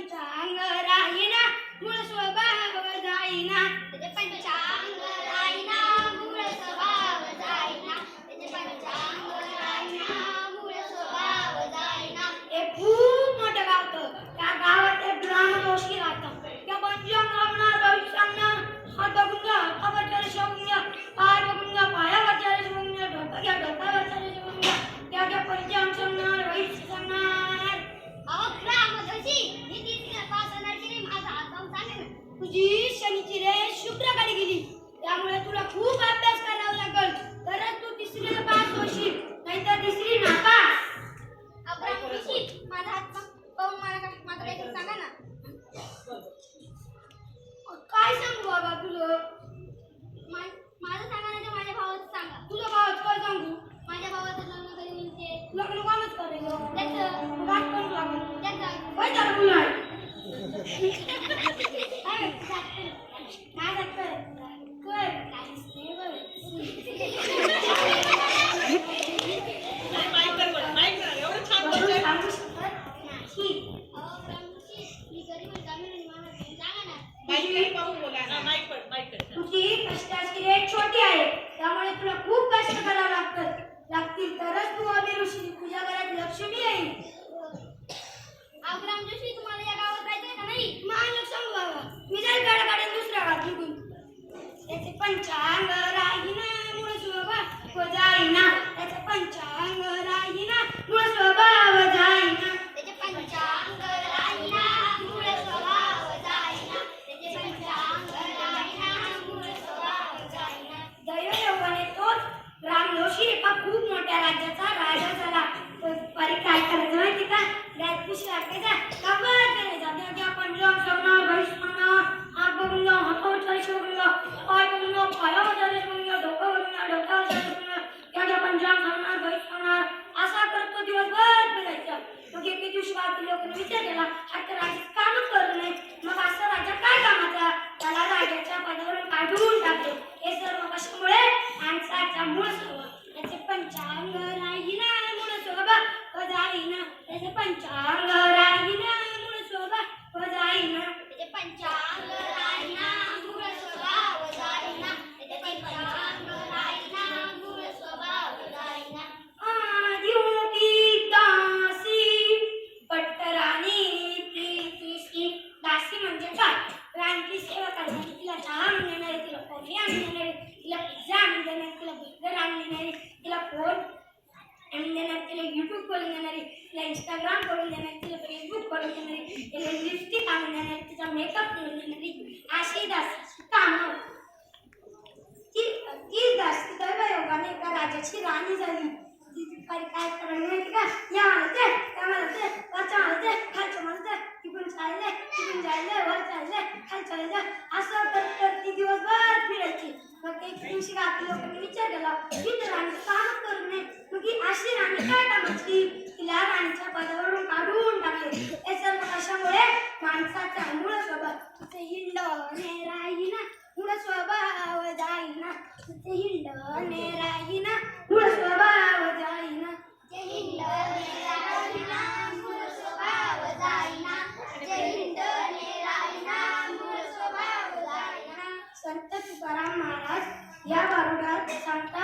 पंचांग राहीना मूळ स्वभाव जाईना त्याचे पंचांग राहीना मूळ स्वभाव जाईना त्याचे पंचांग राहीना मूळ स्वभाव जाईना. हे खूप मोठं गाव होतं. त्या गावात एक ग्रामदोषी राहतं. त्या पंचांग राहणार भविष्यांना हात बघून घ्या हातावरच्या शिवून घ्या पाय बघून घ्या पायावरच्या शिवून घ्या डोकं घ्या डोक्यावरच्या शिवून घ्या त्या पंचांग सांगणार भविष्य सांगणार. अहो ग्रामदोषी मी तिसरीला पास होण्याची रे माझा हात लावून सांगेन. तुझी शनीची रे शुक्रकडे गेली त्यामुळे तुला खूप अभ्यास करावा लागेल तरच तू तिसरीला पास होशील नाहीतर तिसरी नापास. ग्रामदोषी माझा हात पाहून मला मात्र एक सांगा ना. काय सांगू बाबा तुला. माझं सांगा नाही तर माझ्या भावाचं सांगा. तुझ्या भावाचं काय सांगू. माझ्या भावाचं लग्न कधी होईल. लग्न कोणच करेल त्याचं गाठ पण लागेल त्याचं काय झालं मुलं आहे काय जातं कर काहीच नाही एवढं छान सांगू शकत नाही. मी गरीब ग्रामीण माणूस सांगा ना. तुझी कष्टाची रेट छोटी आहे त्यामुळे तुला खूप कष्ट करावं लागतील तरच तू अभिरुची तुझ्या घरात लक्ष्मी येईल. ग्रामदोषी तुम्हाला या गावात राहायचंय का नाही. मला सांगू बाबा मी जाईल गाड्या काढून दुसऱ्या गावात निघून. त्याचे पंचांग राहीना मूळ स्वभाव जाईना त्याचे पंचांग राहीना मूळ स्वभाव जाईना त्याचे पंचांग राहीना मूळ स्वभाव जाईना त्याचे पंचांग राहीना मूळ स्वभाव जाईना. दैवयोगाने तोच ग्रामदोषी एका खूप मोठ्या राज्याचा राजा झाला. परी काय करायचं माहिती का. गायत्री टाकायचा काबर करायचा त्या पंचांग सांगणार भविष्य सांगणार आग बघून घ्या हातावर शिवून घ्या पाय बघून घ्या पायावर शिवून घ्या डोकं बघून घ्या डोक्यावर शिवून घ्या त्या पंचांग सांगणार भविष्य सांगणार असा करतो दिवसभर फिरायचा. मग एके दिवशी बाकी लोकांनी विचार केला आता राजाचं कामच करत नाही मग असा राजा काय कामाचा. त्याला राजाच्या पदावरून काढून टाकले. हे सर्व कशामुळे माणसाचा मूळ स्वभाव. त्याचे पंचांग राहीना मूळ स्वभाव जाईना त्याचे पंचांग राहीना मूळ स्वभाव जाईना त्याचे पंचांग राहीना मूळ स्वभाव जाईना त्याचे पंचांग राहीना मूळ स्वभाव जाईना. आदि होती दासी पट्टराणी प्रीतीसी. दासी म्हणजे काय. राणीची सेवा करणारी तिला चहा आणून देणारी तिला कॉफी आणून देणारी तिला पिझ्झा आणून देणारी तिला बर्गर आणून देणारी तिला फोन आणून देणारी तिला युट्यूब करून देणारी तिला इंस्टाग्राम करून देणारी तिला फेसबुक करून देणारी तिला लिपस्टिक आणून देणारी तिचा मेकअप करून देणारी अशी दासी कामं. ती दासी दैवयोगाने एका राजाची राणी झाली. काय करायला माहिती का. या म्हणते त्या म्हणते वरच्या म्हणते खालच्या म्हणते तिकडून चालले तिकडून जायले वर चालले खाली चालले असं करत ती दिवसभर फिरायची. मग एक दिवशी गावातील लोकांनी विचार केला की तर राणी काम करू नये मग ही अशी राणी काय कामाची. तिला राणीच्या पदावरून काढून टाकले. हे सर्व कशामुळे माणसाचा मूळ स्वभाव. तिचे हिंडणे राहीना मूळ स्वभाव जाईना तिचे हिंडणे राहीना मूळ स्वभाव जाईना तिचे हिंडणे राहीना मूळ स्वभाव जाईना तिचे हिंडणे राहीना मूळ स्वभाव जाईना. संत तुकाराम महाराज या बारोडात सांगतात